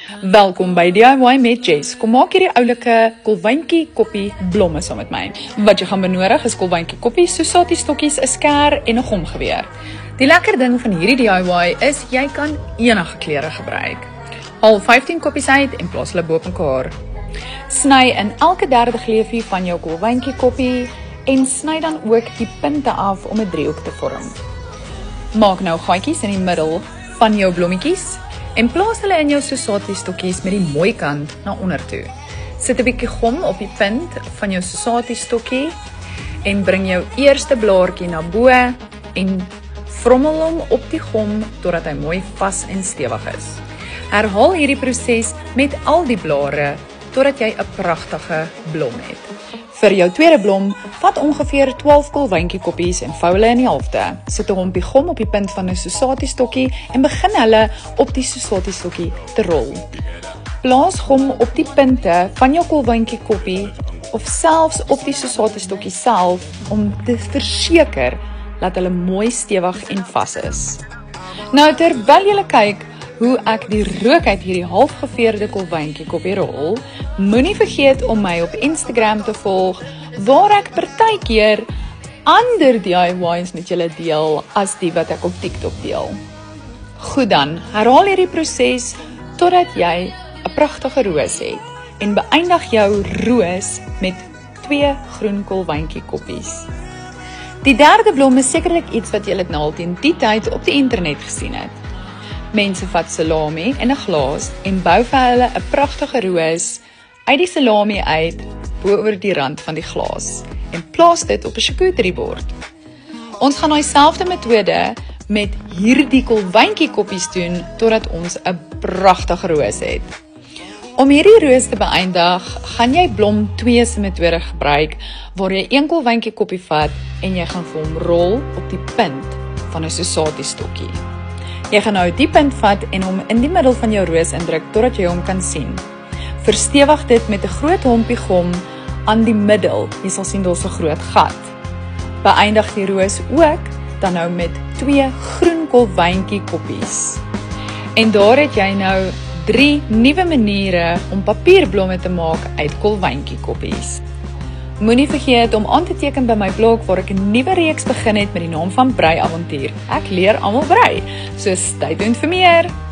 Welkom by DIY met Jess. Kom maak hierdie oulike kolwyntjie koppie blomme saam met my. Wat jy gaan benodig is kolwyntjie koppies, sosatie stokkies, 'n skêr en 'n gomgeweer. Die lekker ding van hierdie DIY is jy kan enige kleure gebruik. Haal 15 koppies uit en plaas hulle bo mekaar. Sny in elke derde gleufie van jou kolwyntjie koppie en sny dan ook die punte af om 'n driehoek te vorm. Maak nou gaatjies in die middel van jou blommetjies en plaas hulle in jou sosatie stokkies met die mooi kant na onder toe. Sit 'n bietjie gom op die punt van jou sosatie stokkie en bring jou eerste blaartjie na bo en vrommel hom op die gom totdat hy mooi vas en stewig is. Herhaal hierdie proses met al die blare totdat jy 'n pragtige blom het. Vir jou tweede blom, vat ongeveer 12 kolwyntjie koppies en vou hulle in die halfte. Sit 'n hompie gom op die punt van 'n sosatie stokkie en begin hulle op die sosatie stokkie te rol. Plaas gom op die punte van jou kolwyntjie koppie of selfs op die sosatie stokkie self om te verseker dat hulle mooi stewig en vas is. Nou terwyl jy kyk hoe ek die rook uit hierdie halfgeveerde kolwyntjie koppie rol, moenie vergeet om my op Instagram te volg, waar ek partykeer ander DIY's met julle deel as die wat ek op TikTok deel. Goed dan, herhaal hierdie proses totdat jy 'n pragtige roos het en beëindig jou roos met 2 groen kolwyntjie koppies. Die derde blom is sekerlik iets wat julle nou al teen die tyd op die internet gesien het. Mense vat salami in 'n glas en bou vir hulle 'n pragtige roos uit die salami uit bo-oor die rand van die glas en plaas dit op 'n charcuteriebord. Ons gaan daai selfde metode met hierdie kolwyntjie koppies doen totdat ons 'n pragtige roos het. Om hierdie roos te beëindig, gaan jy blom 2 se metode gebruik waar jy 1 kolwyntjie koppie vat en jy gaan vir hom rol op die punt van 'n sosatie stokkie. Jy gaan nou die punt vat en hom in die middel van jou roos indruk totdat jy hom kan sien. Verstewig dit met 'n groot hompie gom aan die middel. Jy sal sien daar's 'n groot gat. Beëindig die roos ook dan nou met 2 groen kolwyntjie koppies. En daar het jy nou 3 nuwe maniere om papierblomme te maak uit kolwyntjie koppies. Moenie vergeet om aan te teken by my blog waar ek 'n nuwe reeks begin het met die naam van Brei Avontuur. Ek leer almal brei, so stay tuned vir meer.